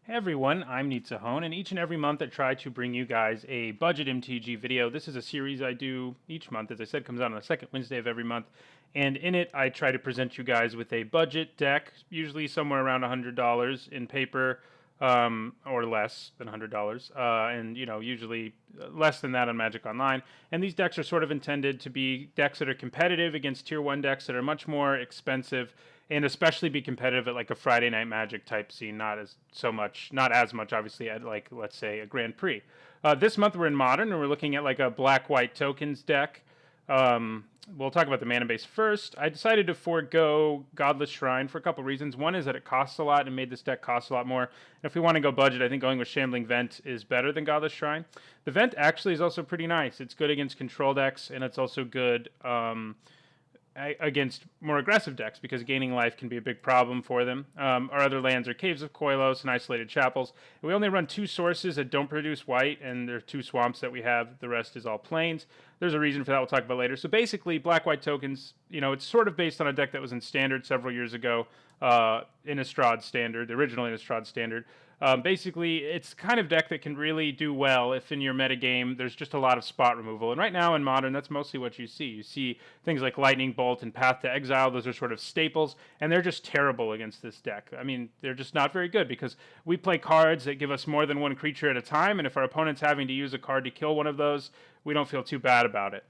Hey everyone, I'm Hone, and each and every month I try to bring you guys a Budget MTG video. This is a series I do each month. As I said, comes out on the second Wednesday of every month. And in it, I try to present you guys with a budget deck, usually somewhere around $100 in paper, or less than $100, and usually less than that on Magic Online. And these decks are sort of intended to be decks that are competitive against Tier 1 decks that are much more expensive, and especially be competitive at like a Friday Night Magic type scene, not as much obviously at like, let's say, a Grand Prix. This month we're in Modern, and we're looking at like a black-white tokens deck. We'll talk about the mana base first. I decided to forego Godless Shrine for a couple reasons. One is that it costs a lot and made this deck cost a lot more. And if we want to go budget, I think going with Shambling Vent is better than Godless Shrine. The Vent actually is also pretty nice. It's good against control decks, and it's also good against more aggressive decks because gaining life can be a big problem for them. Our other lands are Caves of Koilos and Isolated Chapels. And we only run two sources that don't produce white, and there are two swamps that we have. The rest is all plains. There's a reason for that we'll talk about later. So basically, black-white tokens, it's sort of based on a deck that was in Standard several years ago, Innistrad Standard, the original Innistrad Standard. Basically, it's kind of deck that can really do well if in your metagame there's just a lot of spot removal. And right now in Modern, that's mostly what you see. You see things like Lightning Bolt and Path to Exile. Those are sort of staples, and they're just terrible against this deck. I mean, they're just not very good because we play cards that give us more than one creature at a time, and if our opponent's having to use a card to kill one of those, we don't feel too bad about it.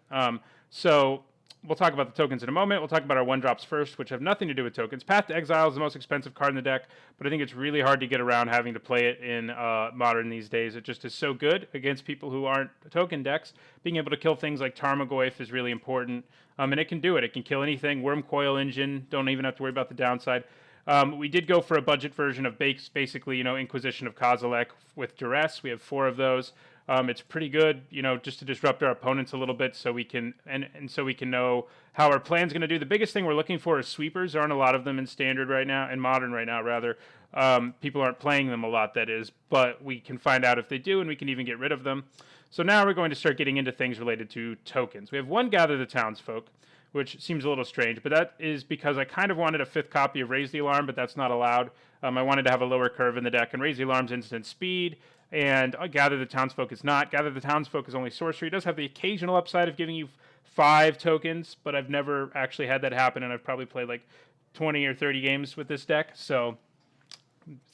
So we'll talk about the tokens in a moment. We'll talk about our 1-drops first, which have nothing to do with tokens. Path to Exile is the most expensive card in the deck, but I think it's really hard to get around having to play it in Modern these days. It just is so good against people who aren't token decks. Being able to kill things like Tarmogoyf is really important, and it can do it. It can kill anything. Wormcoil Engine, don't even have to worry about the downside. We did go for a budget version of basically, Inquisition of Kozilek with Duress. We have 4 of those. It's pretty good, just to disrupt our opponents a little bit, so we can and so we can know how our plan's going to do. The biggest thing we're looking for is sweepers. There aren't a lot of them in Standard right now, in Modern right now, rather. People aren't playing them a lot, that is, but we can find out if they do, and we can even get rid of them. So now we're going to start getting into things related to tokens. We have one Gather the Townsfolk, which seems a little strange, but that is because I kind of wanted a 5th copy of Raise the Alarm, but that's not allowed. I wanted to have a lower curve in the deck, and Raise the Alarm's instant speed, and Gather the Townsfolk is not. Gather the Townsfolk is only sorcery. It does have the occasional upside of giving you 5 tokens, but I've never actually had that happen, and I've probably played like 20 or 30 games with this deck, so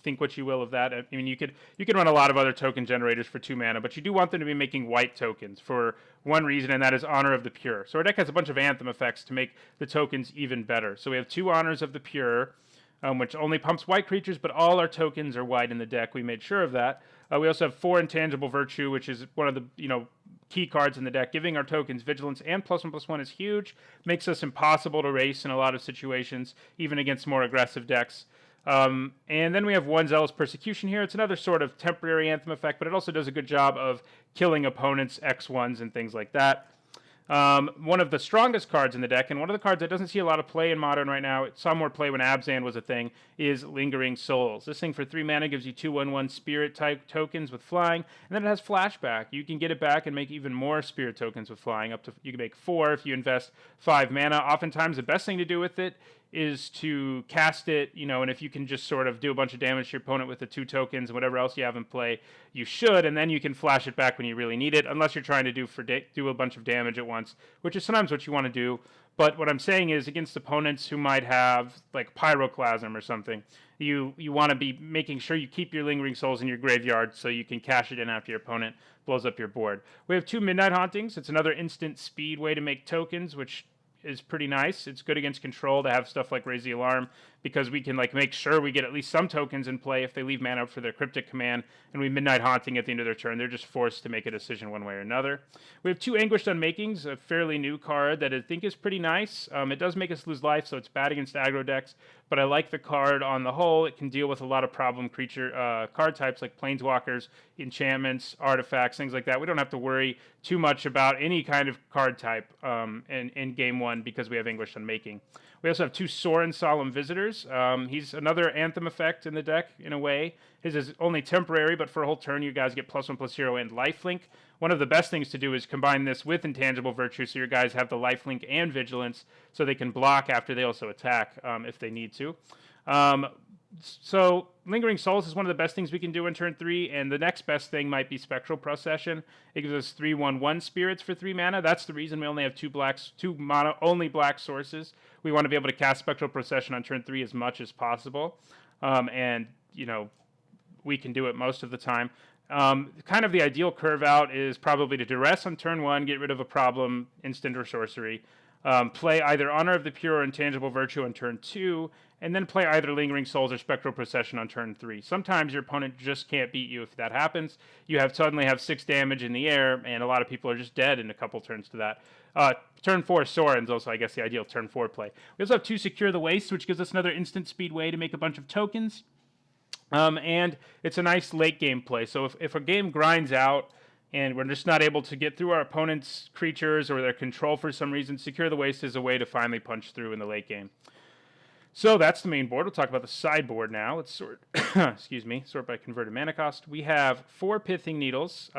think what you will of that. I mean, you could run a lot of other token generators for 2 mana, but you do want them to be making white tokens for one reason, and that is Honor of the Pure. So our deck has a bunch of Anthem effects to make the tokens even better. So we have 2 Honors of the Pure, which only pumps white creatures, but all our tokens are white in the deck. We made sure of that. We also have 4 Intangible Virtue, which is one of the key cards in the deck. Giving our tokens Vigilance and +1/+1 is huge. Makes us impossible to race in a lot of situations, even against more aggressive decks. And then we have 1 Zealous Persecution here. It's another sort of temporary Anthem effect, but it also does a good job of killing opponents' X1s and things like that. One of the strongest cards in the deck, and one of the cards that doesn't see a lot of play in Modern right now, it saw more play when Abzan was a thing, is Lingering Souls. This thing for 3 mana gives you 2/1/1 Spirit type tokens with flying, and then it has Flashback. You can get it back and make even more Spirit tokens with flying. You can make 4 if you invest 5 mana. Oftentimes the best thing to do with it is to cast it, and if you can just sort of do a bunch of damage to your opponent with the 2 tokens and whatever else you have in play, you should, and then you can flash it back when you really need it, unless you're trying to do a bunch of damage at once, which is sometimes what you want to do. But what I'm saying is, against opponents who might have like Pyroclasm or something, you want to be making sure you keep your Lingering Souls in your graveyard so you can cash it in after your opponent blows up your board. We have 2 Midnight Hauntings. It's another instant speed way to make tokens, which is pretty nice. It's good against control to have stuff like Raise the Alarm, because we can make sure we get at least some tokens in play if they leave mana up for their Cryptic Command, and we Midnight Haunting at the end of their turn. They're just forced to make a decision one way or another. We have 2 Anguished Unmakings, a fairly new card that I think is pretty nice. It does make us lose life, so it's bad against aggro decks, but I like the card on the whole. It can deal with a lot of problem creature card types like Planeswalkers, enchantments, artifacts, things like that. We don't have to worry too much about any kind of card type in game 1 because we have Anguished Unmaking. We also have 2 Sorin Solemn Visitors. He's another Anthem effect in the deck, in a way. His is only temporary, but for a whole turn, you guys get +1/+0 and lifelink. One of the best things to do is combine this with Intangible Virtue, so your guys have the lifelink and Vigilance, so they can block after they also attack if they need to. So Lingering Souls is one of the best things we can do in turn 3, and the next best thing might be Spectral Procession. It gives us 3/1/1 spirits for 3 mana. That's the reason we only have two mono, only black sources. We want to be able to cast Spectral Procession on turn 3 as much as possible, and we can do it most of the time. Kind of the ideal curve out is probably to Duress on turn 1, get rid of a problem, instant or sorcery. Play either Honor of the Pure or Intangible Virtue on turn 2, and then play either Lingering Souls or Spectral Procession on turn 3. Sometimes your opponent just can't beat you if that happens. You suddenly have 6 damage in the air, and a lot of people are just dead in a couple turns to that. Turn 4 Sorin's also, I guess, the ideal turn 4 play. We also have 2 Secure the Waste, which gives us another instant speed way to make a bunch of tokens. And it's a nice late game play. So if a game grinds out and we're just not able to get through our opponent's creatures or their control for some reason, Secure the Waste is a way to finally punch through in the late game. So that's the main board. We'll talk about the sideboard now. Let's sort, sort by converted mana cost. We have 4 Pithing Needles.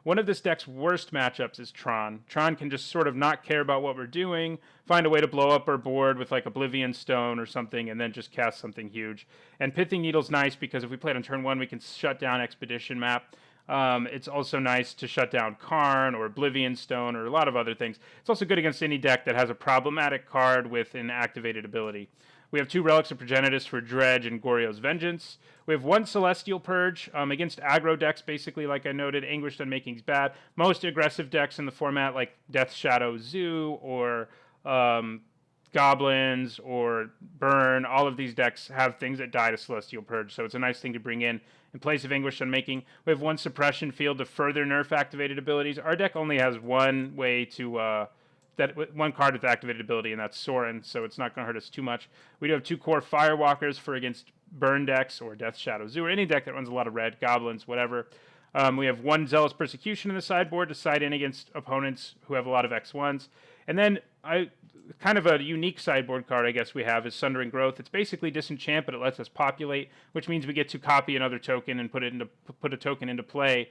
One of this deck's worst matchups is Tron. Tron can just sort of not care about what we're doing, find a way to blow up our board with like Oblivion Stone or something, and then just cast something huge. And Pithing Needle's nice because if we play it on turn 1, we can shut down Expedition Map. It's also nice to shut down Karn or Oblivion Stone or a lot of other things. It's also good against any deck that has a problematic card with an activated ability. We have 2 Relics of Progenitus for Dredge and Goryo's Vengeance. We have 1 Celestial Purge against aggro decks, basically, like I noted. Anguished Unmaking's bad. Most aggressive decks in the format, like Death Shadow Zoo or Goblins or Burn, all of these decks have things that die to Celestial Purge, so it's a nice thing to bring in place of Anguished Unmaking. We have 1 Suppression Field to further nerf activated abilities. Our deck only has one way to... one card with activated ability, and that's Sorin, so it's not going to hurt us too much. We do have 2 core Firewalkers for against Burn decks or Death Shadow Zoo or any deck that runs a lot of red, Goblins, whatever. We have 1 Zealous Persecution in the sideboard to side in against opponents who have a lot of X1s. And then kind of a unique sideboard card, I guess we have, is Sundering Growth. It's basically disenchant, but it lets us populate, which means we get to copy another token and put a token into play,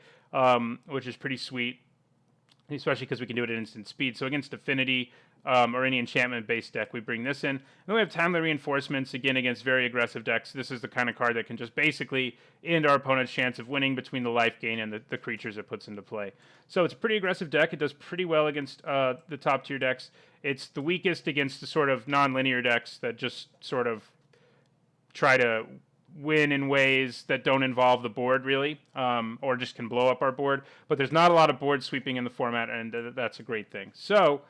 which is pretty sweet. Especially because we can do it at instant speed. So against Affinity or any enchantment-based deck, we bring this in. And then we have Timely Reinforcements, again, against very aggressive decks. This is the kind of card that can just basically end our opponent's chance of winning between the life gain and the creatures it puts into play. So it's a pretty aggressive deck. It does pretty well against the top-tier decks. It's the weakest against the sort of non-linear decks that just sort of try to win in ways that don't involve the board really, or just can blow up our board. But there's not a lot of board sweeping in the format, and that's a great thing. So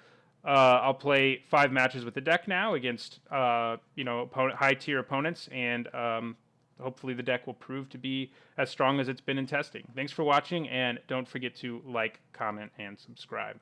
I'll play 5 matches with the deck now against high-tier opponents, and hopefully the deck will prove to be as strong as it's been in testing. Thanks for watching, and don't forget to like, comment, and subscribe.